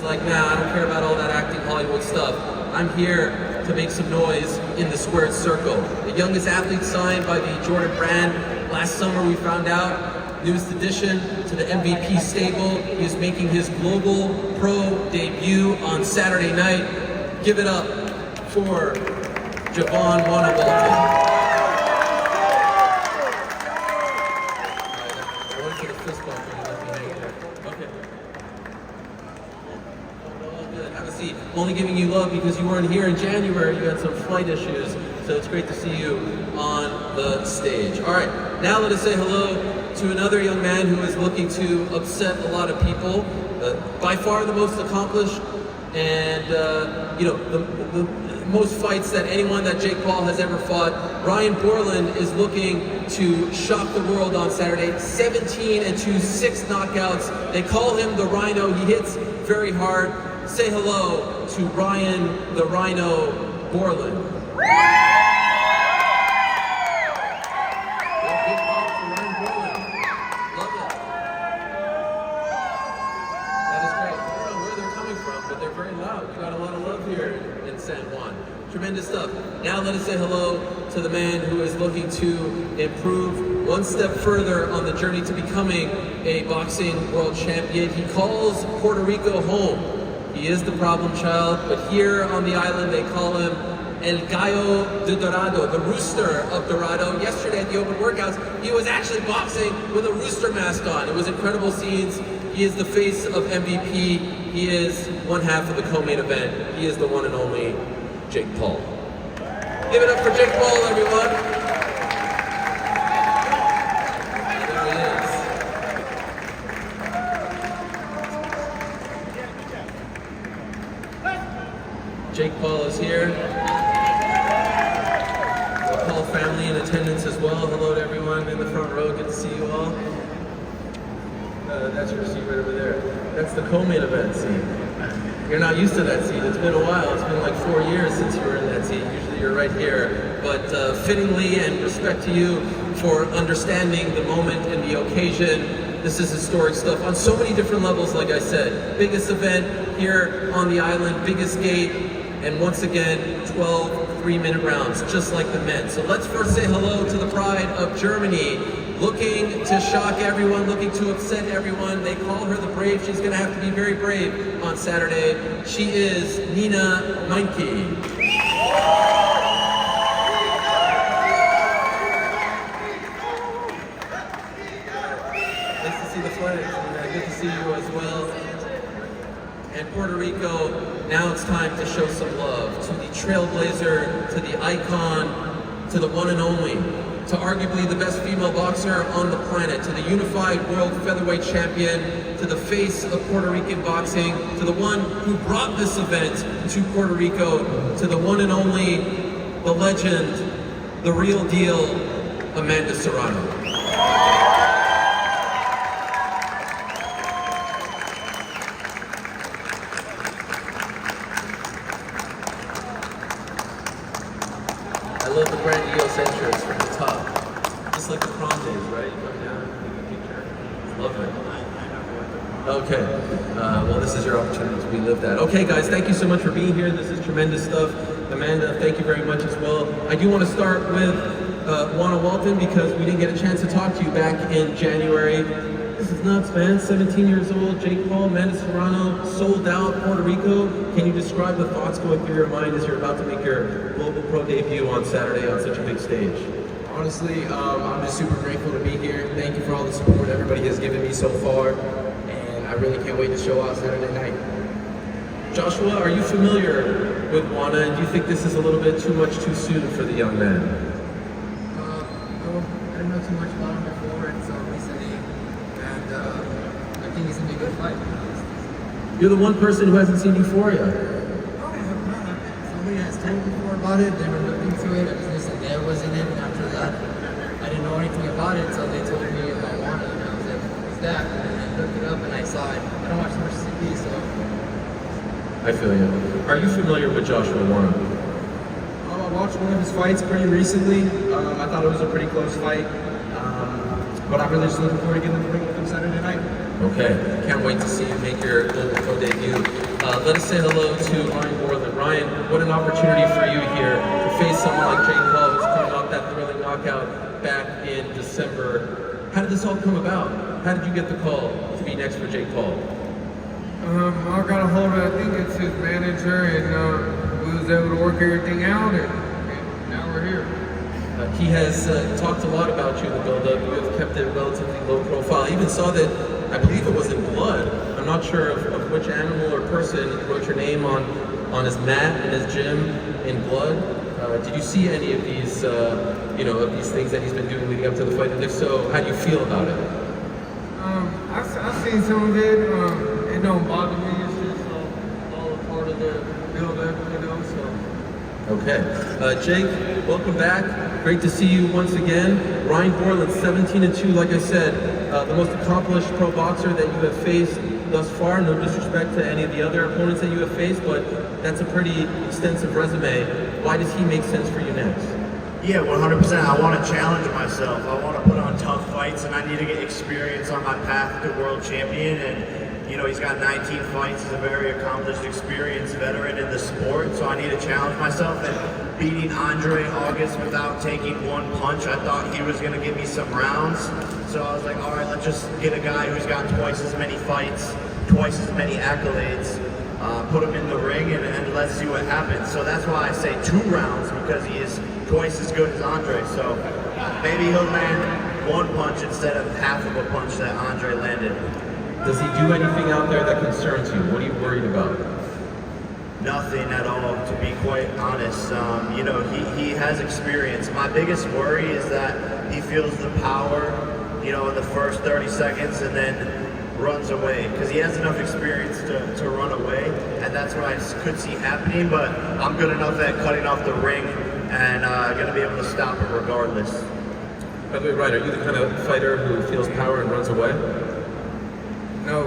He's like, nah, I don't care about all that acting Hollywood stuff. I'm here to make some noise in the squared circle. The youngest athlete signed by the Jordan brand. Last summer we found out, newest addition to the MVP stable. He is making his global pro debut on Saturday night. Give it up for Javon Walton. Only giving you love because you weren't here in January. You had some flight issues, so it's great to see you on the stage. All right, now let us say hello to another young man who is looking to upset a lot of people. By far the most accomplished and the most fights that anyone that Jake Paul has ever fought. Ryan Bourland is looking to shock the world on Saturday. 17-2, 6 knockouts. They call him the Rhino. He hits very hard. Say hello to Ryan the Rhino Bourland. Big pop for Ryan Bourland. Love it. That is great. I don't know where they're coming from, but they're very loud. We got a lot of love here in San Juan. Tremendous stuff. Now let us say hello to the man who is looking to improve one step further on the journey to becoming a boxing world champion. He calls Puerto Rico home. He is the problem child, but here on the island they call him El Gallo de Dorado, the rooster of Dorado. Yesterday at the open workouts, he was actually boxing with a rooster mask on. It was incredible scenes. He is the face of MVP. He is one half of the co-main event. He is the one and only Jake Paul. Give it up for Jake Paul, everyone. Jake Paul is here. The Paul family in attendance as well. Hello to everyone in the front row. Good to see you all. That's your seat right over there. That's the co-main event seat. You're not used to that seat. It's been a while. It's been like 4 years since you were in that seat. Usually you're right here. But fittingly, and respect to you for understanding the moment and the occasion. This is historic stuff on so many different levels, like I said. Biggest event here on the island, biggest gate. And once again, 12 3-minute rounds, just like the men. So let's first say hello to the pride of Germany, looking to shock everyone, looking to upset everyone. They call her the brave. She's gonna have to be very brave on Saturday. She is Nina Meinke. Nice to see the flags. Good to see you as well. And Puerto Rico, now it's time to show some love to the trailblazer, to the icon, to the one and only, to arguably the best female boxer on the planet, to the unified world featherweight champion, to the face of Puerto Rican boxing, to the one who brought this event to Puerto Rico, to the one and only, the legend, the real deal, Amanda Serrano. I love the grandiose entrance from the top. Just like the prom days, right? You come down, take a picture. It's lovely. Okay, well this is your opportunity to relive that. Okay guys, thank you so much for being here. This is tremendous stuff. Amanda, thank you very much as well. I do want to start with Walton because we didn't get a chance to talk to you back in January. This is nuts, man. 17 years old, Jake Paul, Amanda Serrano, sold out Puerto Rico. Can you describe the thoughts going through your mind as you're about to make your global pro debut on Saturday on such a big stage? Honestly, I'm just super grateful to be here. Thank you for all the support everybody has given me so far. And I really can't wait to show out Saturday night. Joshua, are you familiar with Juana, and do you think this is a little bit too much too soon for the young man? No, I don't know too much about him before, and so recently, and I think he's gonna be a good fight. You're the one person who hasn't seen Euphoria. Somebody has told me before about it, they were looking to it, I just listened, there was in it, and after that, I didn't know anything about it, so they told me about Juana, and I was like, what's that? And I looked it up, and I saw it. I don't watch too much TV, so. I feel you. Are you familiar with Joshua Juana? I watched one of his fights pretty recently. I thought it was a pretty close fight. But I'm really just looking forward to getting in the ring with him Saturday night. Okay, can't wait to see you make your global pro debut. Let us say hello to Ryan Bourland. Ryan, what an opportunity for you here to face someone like Jake Paul, who's coming off that thrilling knockout back in December. How did this all come about? How did you get the call to be next for Jake Paul? I got a hold of, I think it's his manager, and we was able to work everything out, and now we're here. He has talked a lot about you in the build-up. You have kept it relatively low profile. I even saw that, I believe it was in blood. I'm not sure of which animal or person wrote your name on his mat in his gym in blood. Did you see any of these, of these things that he's been doing leading up to the fight? And if so, how do you feel about it? I've seen some of it. It don't bother me. It's just all a part of the build-up, so. Okay. Jake, welcome back. Great to see you once again. Ryan Bourland, 17-2, like I said, the most accomplished pro boxer that you have faced thus far. No disrespect to any of the other opponents that you have faced, but that's a pretty extensive resume. Why does he make sense for you next? Yeah, 100%. I want to challenge myself. I want to put on tough fights, and I need to get experience on my path to world champion. And he's got 19 fights. He's a very accomplished, experienced veteran in the sport. So I need to challenge myself. And beating Andre August without taking one punch, I thought he was going to give me some rounds. So I was like, all right, let's just get a guy who's got twice as many fights, twice as many accolades. Put him in the ring and let's see what happens. So that's why I say 2 rounds, because he is twice as good as Andre. So maybe he'll land one punch instead of half of a punch that Andre landed. Does he do anything out there that concerns you? What are you worried about? Nothing at all, to be quite honest. He has experience. My biggest worry is that he feels the power, in the first 30 seconds and then runs away, because he has enough experience to run away, and that's what I could see happening. But I'm good enough at cutting off the ring and going to be able to stop it regardless. By the way, Ryan, are you the kind of fighter who feels power and runs away? No.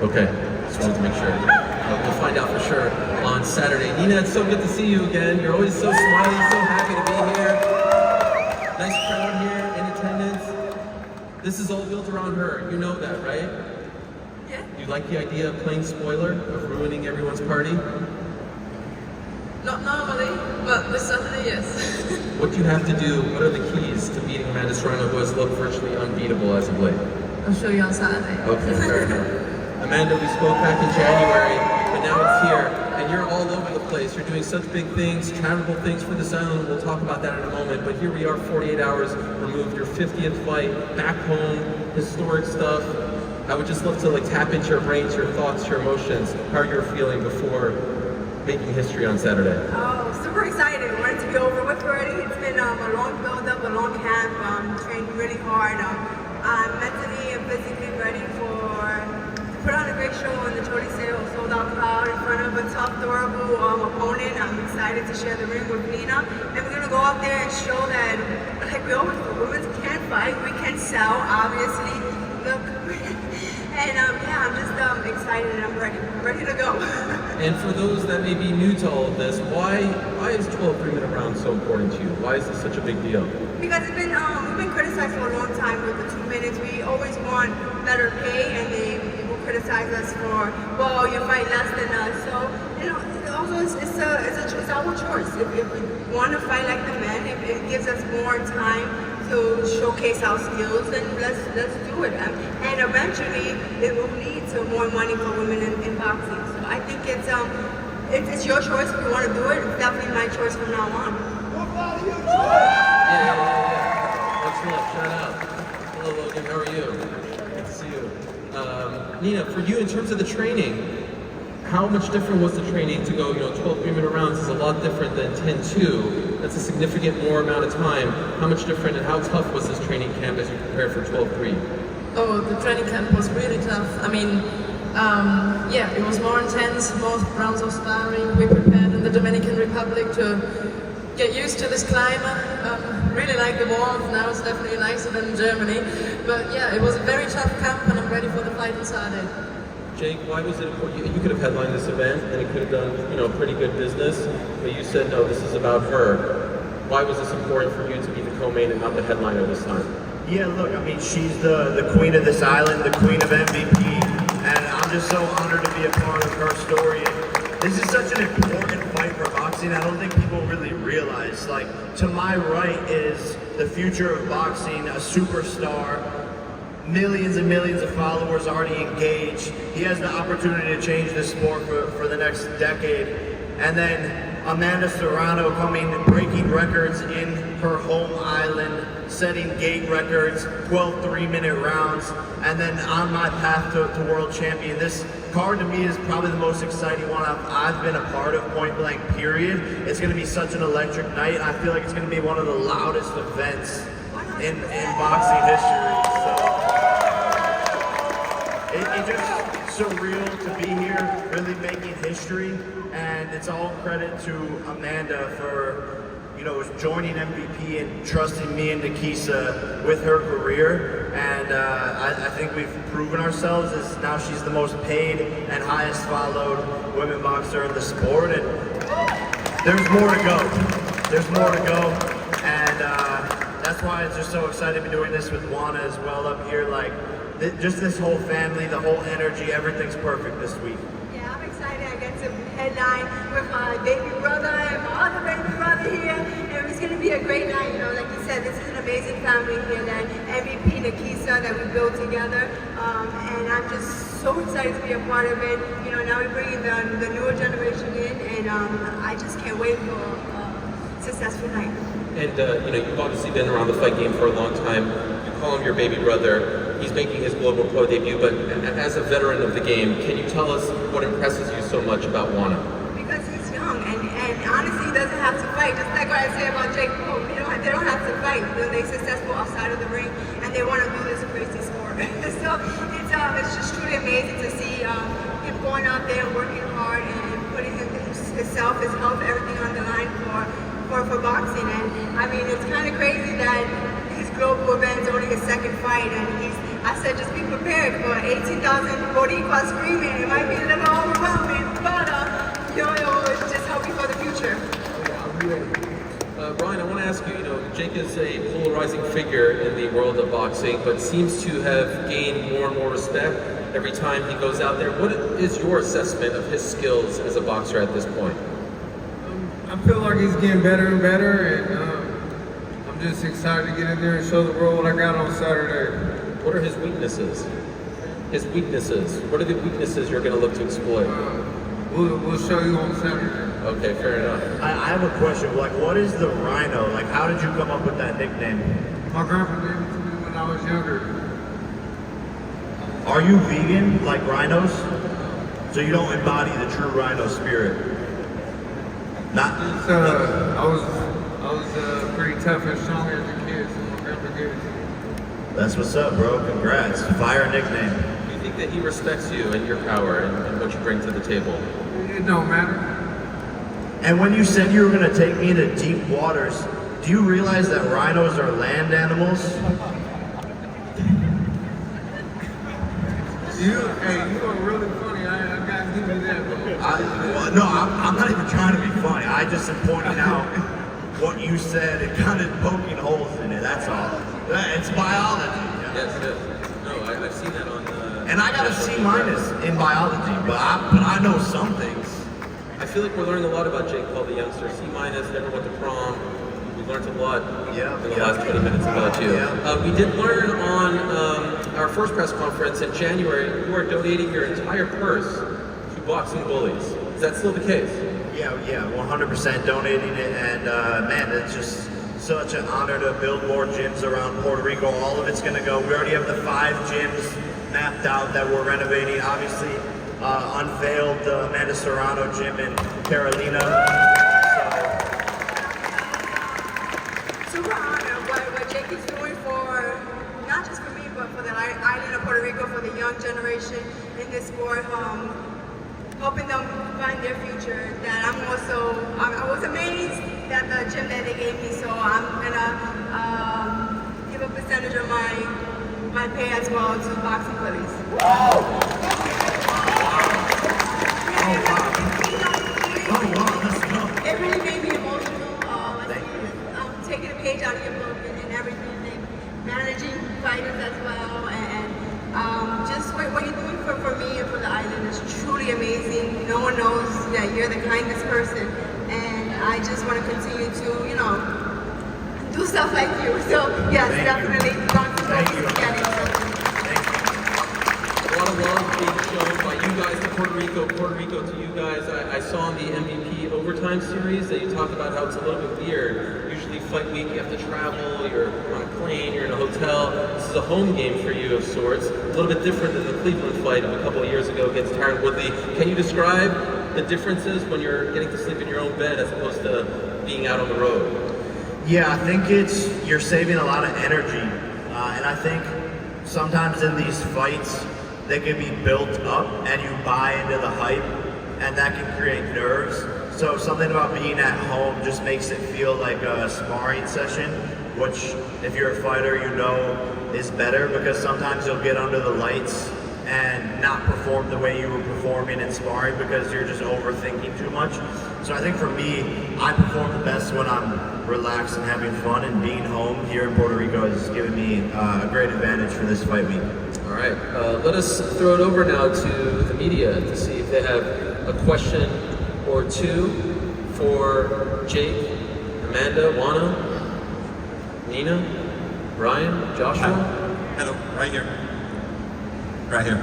Okay, just wanted to make sure. We'll find out for sure on Saturday. Nina, it's so good to see you again. You're always so smiley, so happy to be here. Nice crowd here in attendance. This is all built around her. You know that, right? Yeah. You like the idea of playing spoiler, of ruining everyone's party? Not normally, but this Saturday, yes. What do you have to do? What are the keys to beating Amanda Serrano, who has looked virtually unbeatable as of late? I'll show you on Saturday. Okay, fair enough. Amanda, we spoke back in January, but now it's here, and you're all over the place. You're doing such big things, charitable things for this island. We'll talk about that in a moment, but here we are 48 hours removed, your 50th fight, back home, historic stuff. I would just love to tap into your brains, your thoughts, your emotions, how you're feeling before making history on Saturday. Oh, super excited. I want it to be over with already. It's been a long build-up, a long camp, trained really hard. I'm mentally and physically ready to put on a great show in the Choliseo sold-out crowd in front of a tough, durable opponent. I'm excited to share the ring with Nina, and we're gonna go out there and show that, like we always do, women can fight, we can sell, obviously. Look, and I'm just excited and I'm ready to go. And for those that may be new to all of this, why is 12 3-minute rounds so important to you? Why is this such a big deal? Because we've been criticized for a long time with the 2 minutes. We always want better pay, and people criticize us for, well, you fight less than us. So, also it's our choice. If we want to fight like the men, if it gives us more time to showcase our skills, then let's do it. And eventually, it will lead to more money for women in boxing. So I think it's your choice if you want to do it. It's definitely my choice from now on. Yeah. What's up? Shout out. Hello, Logan. How are you? Good to see you. Nina, for you, in terms of the training, how much different was the training to go, 12 3-minute rounds is a lot different than 10-2. That's a significant more amount of time. How much different and how tough was this training camp as you prepared for 12-3? Oh, the training camp was really tough. I mean, it was more intense, more rounds of sparring. We prepared in the Dominican Republic to get used to this climate. Really like the warmth. Now it's definitely nicer than Germany. But yeah, it was a very tough camp, and I'm ready for the fight on Saturday. Jake, why was it important? You could have headlined this event and it could have done, pretty good business, but you said, no, this is about her. Why was this important for you to be the co-main and not the headliner this time? Yeah, look, she's the queen of this island, the queen of MVP, and I'm just so honored to be a part of her story This is such an important fight for boxing. I don't think people really realize. Like, to my right is the future of boxing, a superstar, millions and millions of followers already engaged. He has the opportunity to change this sport for the next decade. And then Amanda Serrano breaking records in her home island, setting gate records, 12 3-minute rounds, and then on my path to world champion. This card to me is probably the most exciting one I've been a part of, point blank period. It's going to be such an electric night. I feel like it's going to be one of the loudest events in boxing history. So it's just surreal to be here, really making history, and it's all credit to Amanda for joining MVP and trusting me and Nikisa with her career. And I think we've proven ourselves as now she's the most paid and highest followed women boxer in the sport. And there's more to go. There's more to go. And that's why it's just so exciting to be doing this with Juana as well up here. Like, just this whole family, the whole energy, everything's perfect this week. Yeah, I'm excited. I get to headline with my baby brother and my other baby brother here. And it's going to be a great night. Like you said, this is an amazing family here that MVP Nikisa that we built together. And I'm just so excited to be a part of it. Now we're bringing the newer generation in, and I just can't wait for a successful night. And you've obviously been around the fight game for a long time. You call him your baby brother. He's making his global pro debut, but as a veteran of the game, can you tell us what impresses you so much about Juana? Because he's young, and honestly, he doesn't have to fight. Just like what I say about Jake Paul, they don't have to fight. They're successful outside of the ring, and they want to do this crazy sport. So it's just truly amazing to see him going out there and working hard and putting himself, his health, everything on the line for boxing. And I mean, it's kind of crazy that his global event's only his second fight, and I said just be prepared for 18,000 Boricua screaming. It might be a little overwhelming, but it's just hoping for the future. Ryan, I want to ask you, Jake is a polarizing figure in the world of boxing, but seems to have gained more and more respect every time he goes out there. What is your assessment of his skills as a boxer at this point? I feel like he's getting better and better, and I'm just excited to get in there and show the world what I got on Saturday. What are his weaknesses? What are the weaknesses you're going to look to exploit? We'll show you on Saturday. Okay, fair enough. I have a question. Like, what is the Rhino? Like, how did you come up with that nickname? My grandpa gave it to me when I was younger. Are you vegan like rhinos? So you don't embody the true rhino spirit? I was pretty tough and strong as a kid, so my grandpa gave it to me. That's what's up, bro. Congrats. Fire nickname. Do you think that he respects you and your power and what you bring to the table? It don't matter. And when you said you were going to take me into deep waters, do you realize that rhinos are land animals? You are really funny. I gotta give you that, bro. No, I'm not even trying to be funny. I just am pointing out what you said and kind of poking holes in it. That's all. It's biology. Yeah. Yes. No, I've seen that on. And I got a C- in biology, but I know some things. I feel like we're learning a lot about Jake Paul, the youngster. C-, never went to prom. We learned a lot in the last 20 minutes about you. Yeah. We did learn on our first press conference in January, you are donating your entire purse to boxing bullies. Is that still the case? Yeah, 100% donating it, and man, it's just such an honor to build more gyms around Puerto Rico. All of it's gonna go. We already have the 5 gyms mapped out that we're renovating. Obviously, unveiled the Amanda Serrano gym in Carolina. Super honored what Jake is doing for, not just for me, but for the island of Puerto Rico, for the young generation in this sport, helping them find their future. That I was amazed at the gym that they gave me, so I'm gonna give a percentage of my pay as well to boxing bullies. It really made me emotional. I'm taking a page out of your book and everything, and managing fighters as well, and just what you're doing for me and for the island is truly amazing. no one knows that you're the kindest person. And I just want to continue to, you know, do stuff like you. So yes, Thank definitely you. going to Thank go you. together. A lot of love being shown by you guys to Puerto Rico to you guys. I saw in the MVP Overtime series that you talked about how it's a little bit weird. Usually fight week, you have to travel, you're on a plane, you're in a hotel. This is a home game for you of sorts. A little bit different than the Cleveland fight of a couple of years ago against Tyron Woodley. Can you describe the differences when you're getting to sleep in your own bed as opposed to being out on the road? Yeah, I think you're saving a lot of energy. And I think sometimes in these fights, they can be built up and you buy into the hype, and that can create nerves. So something about being at home just makes it feel like a sparring session, which if you're a fighter, you know is better, because sometimes you'll get under the lights and not perform the way you were performing in sparring because you're just overthinking too much. So I think for me, I perform the best when I'm relaxed and having fun, and being home here in Puerto Rico has given me a great advantage for this fight week. All right, let us throw it over now to the media to see if they have a question or two for Jake, Amanda, Juana, Nina, Ryan, Joshua. Hello, right here. Right here.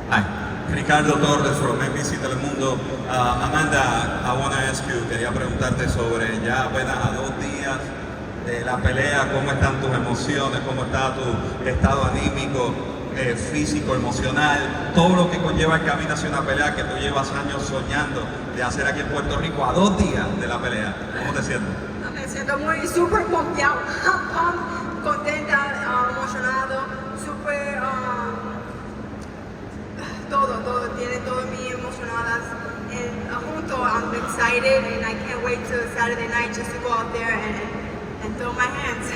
Hi. Ricardo Torres from NBC Telemundo. Amanda, I want to ask you, quería preguntarte sobre ya apenas a 2 días de la pelea, ¿cómo están tus emociones? ¿Cómo está tu estado anímico, físico, emocional? Todo lo que conlleva el camino hacia una pelea que tú llevas años soñando de hacer aquí en Puerto Rico a 2 días de la pelea. ¿Cómo te sientes? Me siento muy súper pompeado, contenta, emocionado, súper, todo, tiene todo mi emocionadas. And junto, I'm excited and I can't wait till Saturday night just to go out there and throw my hands.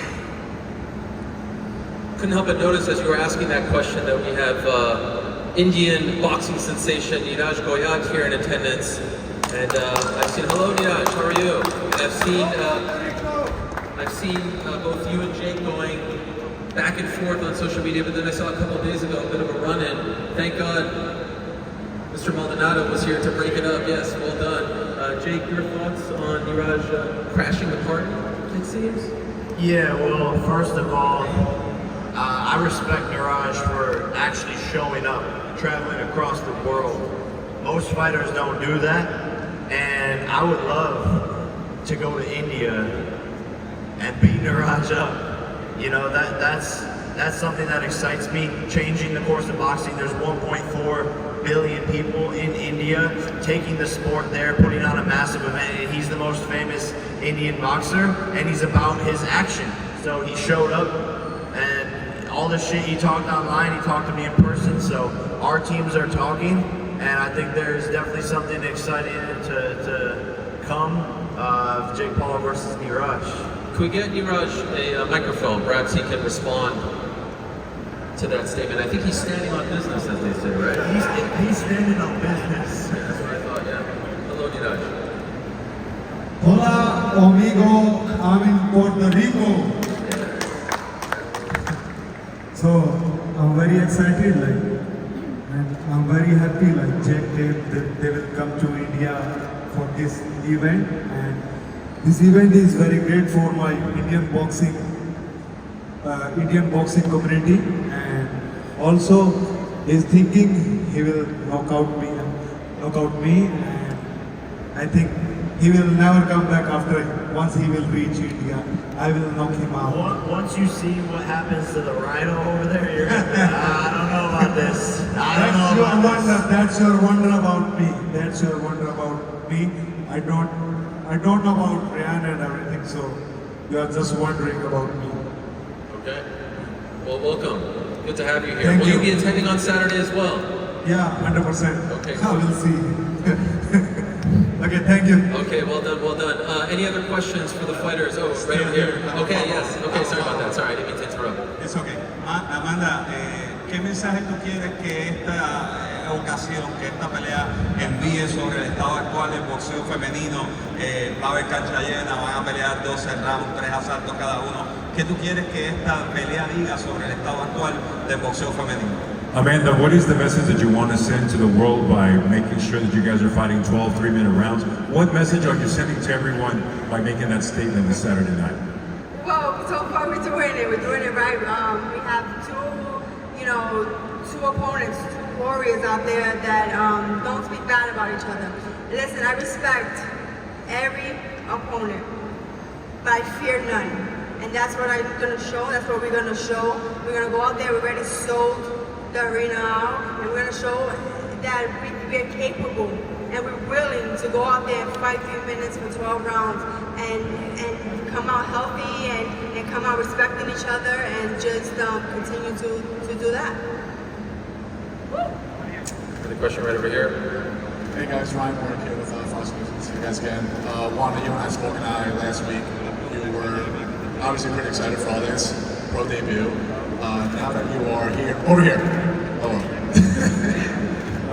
Couldn't help but notice as you were asking that question that we have Indian boxing sensation Niraj Goyat here in attendance. And I've seen, hello Niraj, how are you? And I've seen both you and Jake going back and forth on social media, but then I saw a couple of days ago a bit of a run-in. Thank God Mr. Maldonado was here to break it up. Yes, well done. Jake, your thoughts on Niraj crashing the party, it seems? Yeah, well, first of all, I respect Niraj for actually showing up, traveling across the world. Most fighters don't do that, and I would love to go to India and beat Niraj up. You know, that's something that excites me, changing the course of boxing. There's 1.4 billion people in India taking the sport there, putting on a massive event, and he's the most famous Indian boxer, and he's about his action. So he showed up, and all the shit he talked online, he talked to me in person, so our teams are talking, and I think there's definitely something exciting to come of Jake Paul versus Niraj. Could we get Niraj a microphone? Perhaps he can respond to that statement. I think he's standing on business, as they say, right? He's standing on business. Yeah, that's what I thought, yeah. Hello, Niraj. Hola, amigo. I'm in Puerto Rico. So I'm very excited, and I'm very happy, Jack, they will come to India for this event, and this event is very great for my Indian boxing community, and also he's thinking he will knock out me, and I think he will never come back once he will reach India. I will knock him out. Once you see what happens to the rhino over there, you're gonna be, I don't know about this. That's your wonder about me. That's your wonder about me. I don't know about Ryan and everything, so you are just wondering about me. Okay. Well, welcome. Good to have you here. Thank Will you you. be attending on Saturday as well? Yeah, 100%. Okay, I will see. Okay, thank you. Okay, well done, well done. Any other questions for the fighters? Oh, right over here. Okay, yes. Okay, sorry about that. Sorry, I didn't mean to interrupt. It's okay. Amanda, ¿qué mensaje tú quieres que esta ocasión, que esta pelea envíe sobre el estado actual del boxeo femenino? Va a haber cancha llena, van a pelear 12 rounds, 3 asaltos cada uno. ¿Qué tú quieres que esta pelea diga sobre el estado actual del boxeo femenino? Amanda, what is the message that you want to send to the world by making sure that you guys are fighting 12 3-minute rounds? What message are you sending to everyone by making that statement this Saturday night? Well, so far we're doing it. We're doing it right. We have two opponents, two warriors out there that don't speak bad about each other. Listen, I respect every opponent, but I fear none. And that's what I'm gonna show. That's what we're gonna show. We're gonna go out there. We already sold the arena out, and we're gonna show that we're capable and we're willing to go out there and fight 3 minutes for 12 rounds and come out healthy and come out respecting each other and just continue to do that. Another question right over here. Hey guys, Ryan Warwick here with Fox News. See you guys again. Wanda, you and I spoke last week. You were obviously pretty excited for all this pro debut. Now that you are here, over here. Hello.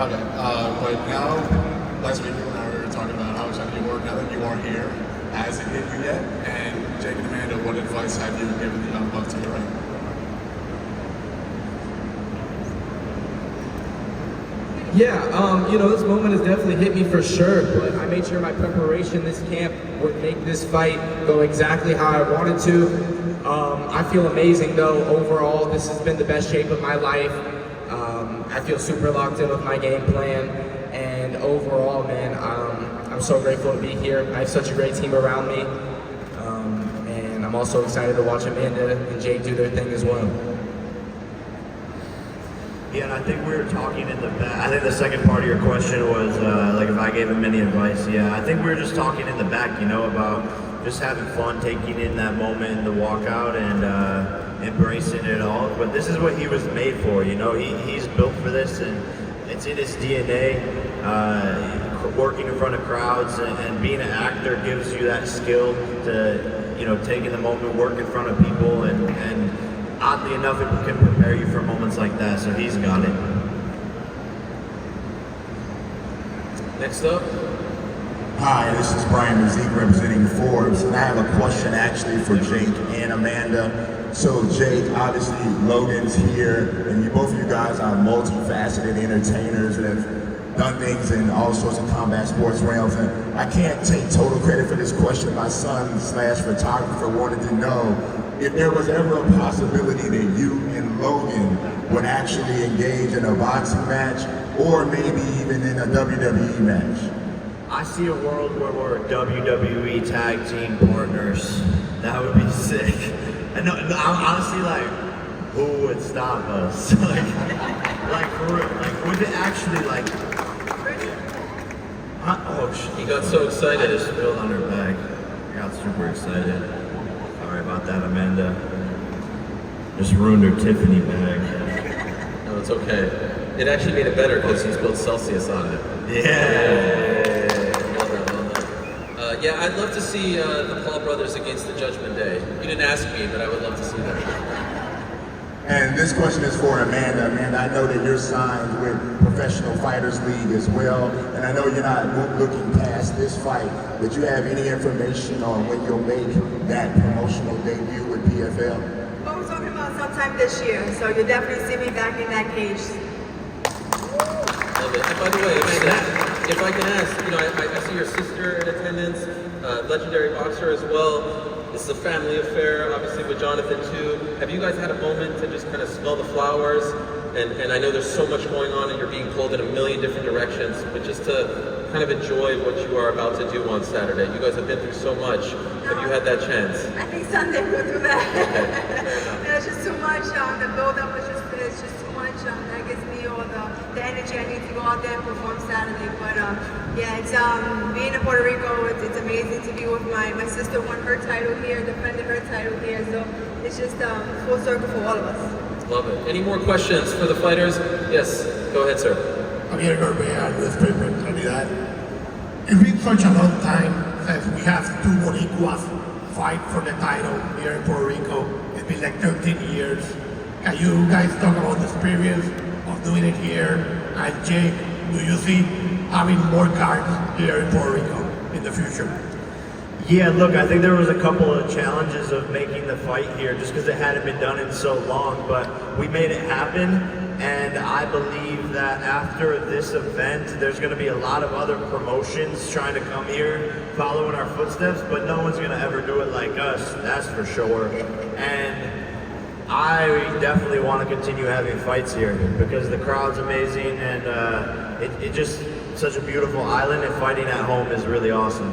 Okay. But now, last week you and I were talking about how excited you were. Now that you are here, has it hit you yet? And Jake and Amanda, what advice have you given the young bucks to your right? Yeah, this moment has definitely hit me for sure, but I made sure my preparation this camp would make this fight go exactly how I wanted to. I feel amazing though. Overall, this has been the best shape of my life. I feel super locked in with my game plan, and overall, man, I'm so grateful to be here. I have such a great team around me, and I'm also excited to watch Amanda and Jake do their thing as well. Yeah, and I think we were talking in the back. I think the second part of your question was like if I gave him any advice. Yeah, I think we were just talking in the back, about just having fun, taking in that moment, the walkout, and embracing it all. But this is what he was made for. He's built for this, and it's in his DNA. Working in front of crowds and being an actor gives you that skill to take in the moment, work in front of people, and oddly enough, it can prepare you for moments like that, so he's got it. Next up. Hi, this is Brian Mazik representing Forbes, and I have a question actually for Jake and Amanda. So Jake, obviously Logan's here, and both of you guys are multifaceted entertainers that have done things in all sorts of combat sports realms, and I can't take total credit for this question. My son/photographer wanted to know if there was ever a possibility that you and Logan would actually engage in a boxing match, or maybe even in a WWE match. I see a world where we're WWE tag team partners. That would be sick. And no, I'm honestly who would stop us? like for real, would it actually He got so excited. I just spilled on her bag. I got super excited. Sorry about that, Amanda. Just ruined her Tiffany bag. No, it's okay. It actually made it better because he spilled Celsius on it. Yeah. Yeah, I'd love to see the Paul brothers against the Judgment Day. You didn't ask me, but I would love to see that. And this question is for Amanda. Amanda, I know that you're signed with Professional Fighters League as well, and I know you're not looking past this fight, but you have any information on when you'll make that promotional debut with PFL? Well, we're talking about sometime this year, so you'll definitely see me back in that cage. Love it. And by the way, Amanda, if I can ask, I see your sister in attendance, legendary boxer as well. This is a family affair, obviously with Jonathan too. Have you guys had a moment to just kind of smell the flowers? And I know there's so much going on and you're being pulled in a million different directions, but just to kind of enjoy what you are about to do on Saturday. You guys have been through so much. Have you had that chance? I think Sunday we'll do that. It's just too much. The build-up is just too much. That gives me all the energy I need to go out there and perform Saturday. But yeah, it's being in Puerto Rico. It's amazing to be with my sister. Won her title here, defended her title here. So it's just full circle for all of us. Love it. Any more questions for the fighters? Yes, go ahead, sir. Javier Gorbea, with Paper Trinidad. It's been such a long time since we have two Boricuas fight for the title here in Puerto Rico. It's been like 13 years. Can you guys talk about the experience of doing it here? And Jake, do you see having more cards here in Puerto Rico in the future? Yeah, look, I think there was a couple of challenges of making the fight here just because it hadn't been done in so long, but we made it happen, And I believe that after this event, there's going to be a lot of other promotions trying to come here, following our footsteps, but no one's going to ever do it like us, that's for sure. And I definitely want to continue having fights here because the crowd's amazing, and it just such a beautiful island, and fighting at home is really awesome.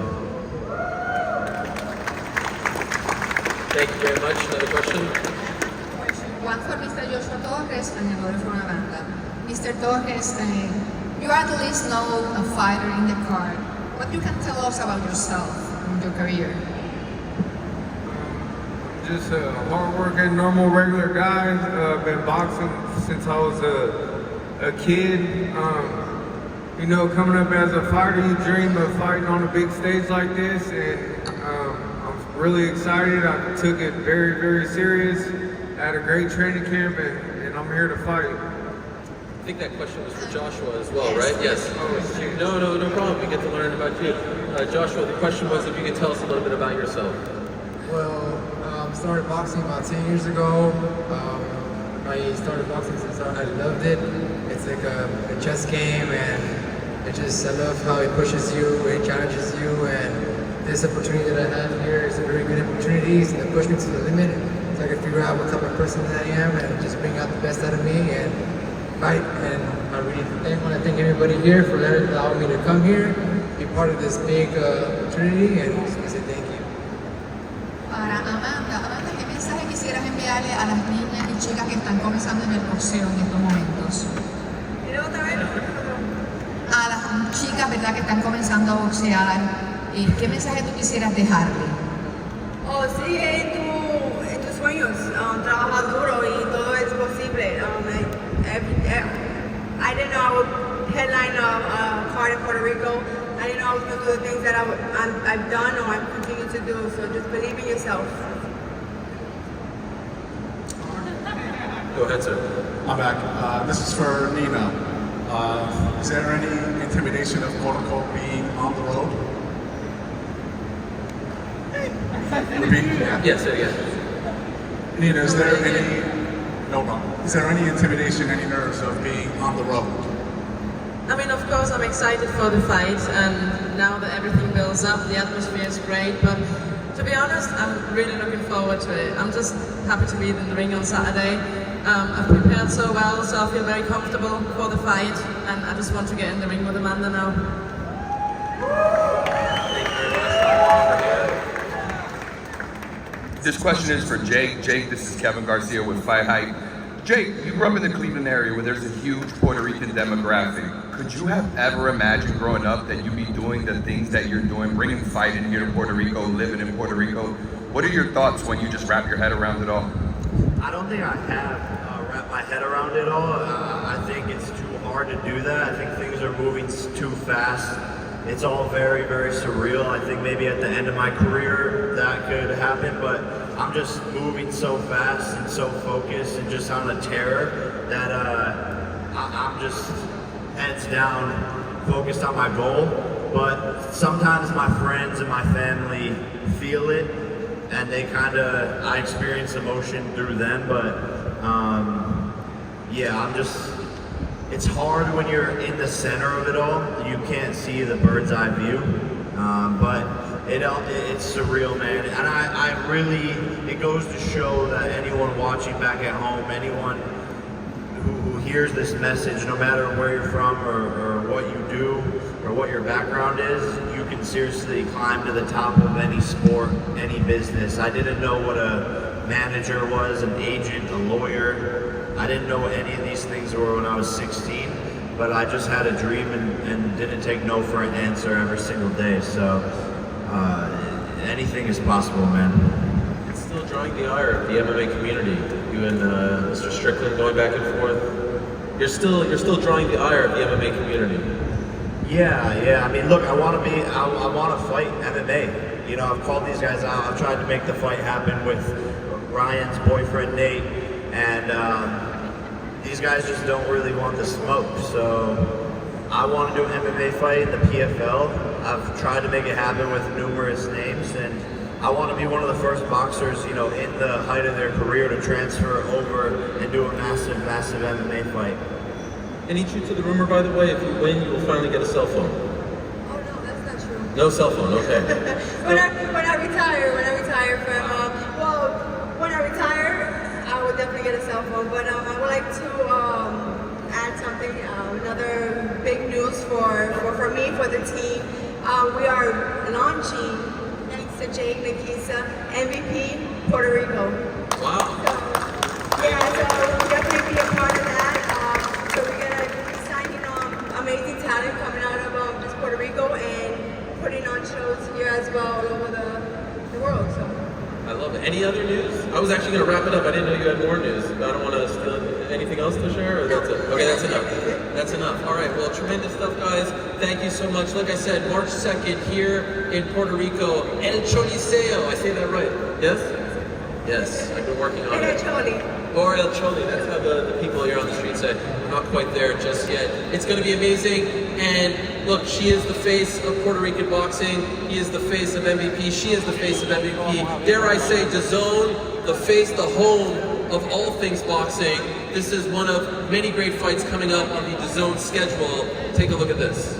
Thank you very much. Another question? One for Mr. Joshua Torres and another for Amanda. Mr. Torres, you are the least known fighter in the card. What you can tell us about yourself and your career? Just a hard-working, normal, regular guy. Been boxing since I was a kid. You know, coming up as a fighter, you dream of fighting on a big stage like this, and I'm really excited. I took it very, very serious. Had a great training camp, and I'm here to fight. I think that question was for Joshua as well, right? Yes. No problem. We get to learn about you. Joshua, the question was if you could tell us a little bit about yourself. Well, started boxing about 10 years ago. I started boxing since I loved it. It's like a chess game, and I love how it pushes you, it challenges you, and this opportunity that I have here is a very good opportunity. It's going to push me to the limit, so I can figure out what type of person that I am and just bring out the best out of me and fight. And I really want to thank everybody here for allowing me to come here, be part of this big opportunity, and just want to say thank you. Para Amanda, ¿qué mensaje quisieras enviarle a las niñas y chicas que están comenzando en el boxeo en estos momentos? A las chicas, ¿verdad?, que están comenzando a boxear, ¿qué mensaje tú quisieras dejarle? Oh, sigue en tus sueños, trabaja duro y todo es posible. I didn't know I would headline a card in Puerto Rico. I didn't know I was going to do the things that I've done or I continue to do, so just believe in yourself. Go ahead, sir. I'm back. This is for Nina. Is there any intimidation of quote-unquote being on the road? Repeat? Yes, say it again. Nina, is there any, no problem. Is there any intimidation, any nerves of being on the road? I mean, of course, I'm excited for the fight, and now that everything builds up, the atmosphere is great, but to be honest, I'm really looking forward to it. I'm just happy to be in the ring on Saturday. I've prepared so well, so I feel very comfortable for the fight, and I just want to get in the ring with Amanda now. This question is for Jake. Jake, this is Kevin Garcia with FightHype. Jake, you grew up in the Cleveland area where there's a huge Puerto Rican demographic. Could you have ever imagined growing up that you'd be doing the things that you're doing, bringing fighting here to Puerto Rico, living in Puerto Rico? What are your thoughts when you just wrap your head around it all? I don't think I have wrapped my head around it all. I think it's too hard to do that. I think things are moving too fast. It's all very, very surreal. I think maybe at the end of my career that could happen, but I'm just moving so fast and so focused and just on a tear that I'm just heads down, focused on my goal. But sometimes my friends and my family feel it, and I experience emotion through them. But yeah, it's hard when you're in the center of it all. You can't see the bird's eye view, but it's surreal, man. And I really, it goes to show that anyone watching back at home, anyone who hears this message, no matter where you're from or what you do or what your background is, you can seriously climb to the top of any sport, any business. I didn't know what a manager was, an agent, a lawyer. I didn't know what any of these things were when I was 16, but I just had a dream and didn't take no for an answer every single day. So anything is possible, man. It's still drawing the ire of the MMA community. You and Mr. Strickland going back and forth. You're still drawing the ire of the MMA community. Yeah. I mean, look, I want to fight MMA. You know, I've called these guys out. I've tried to make the fight happen with Ryan's boyfriend, Nate, and these guys just don't really want the smoke. So I want to do an MMA fight in the PFL. I've tried to make it happen with numerous names, and I want to be one of the first boxers, you know, in the height of their career to transfer over and do a massive, massive MMA fight. Any truth to the rumor, by the way, if you win, you will finally get a cell phone? Oh no, that's not true. No cell phone, okay. when I retire from, when I retire, I will definitely get a cell phone. But I would like to add something, another big news for me, for the team. We are launching, thanks to Jake Nikisa, MVP Puerto Rico. Wow. So, yeah, so we'll definitely be a part of that. So we're gonna be signing amazing talent coming out of just Puerto Rico and putting on shows here as well all over the world. So. I love it. Any other news? I was actually going to wrap it up. I didn't know you had more news. I don't want to steal anything else to share, or that's it? Okay, that's enough. That's enough. All right, well, tremendous stuff, guys. Thank you so much. Like I said, March 2nd here in Puerto Rico, El Choliseo. I say that right? Yes? Yes, I've been working on it. Or El Choli, that's how the people here on the street say. I'm not quite there just yet. It's going to be amazing, and look, she is the face of Puerto Rican boxing. He is the face of MVP. She is the face of MVP. Dare I say, DAZN, the face, the home of all things boxing. This is one of many great fights coming up on the DAZN schedule. Take a look at this.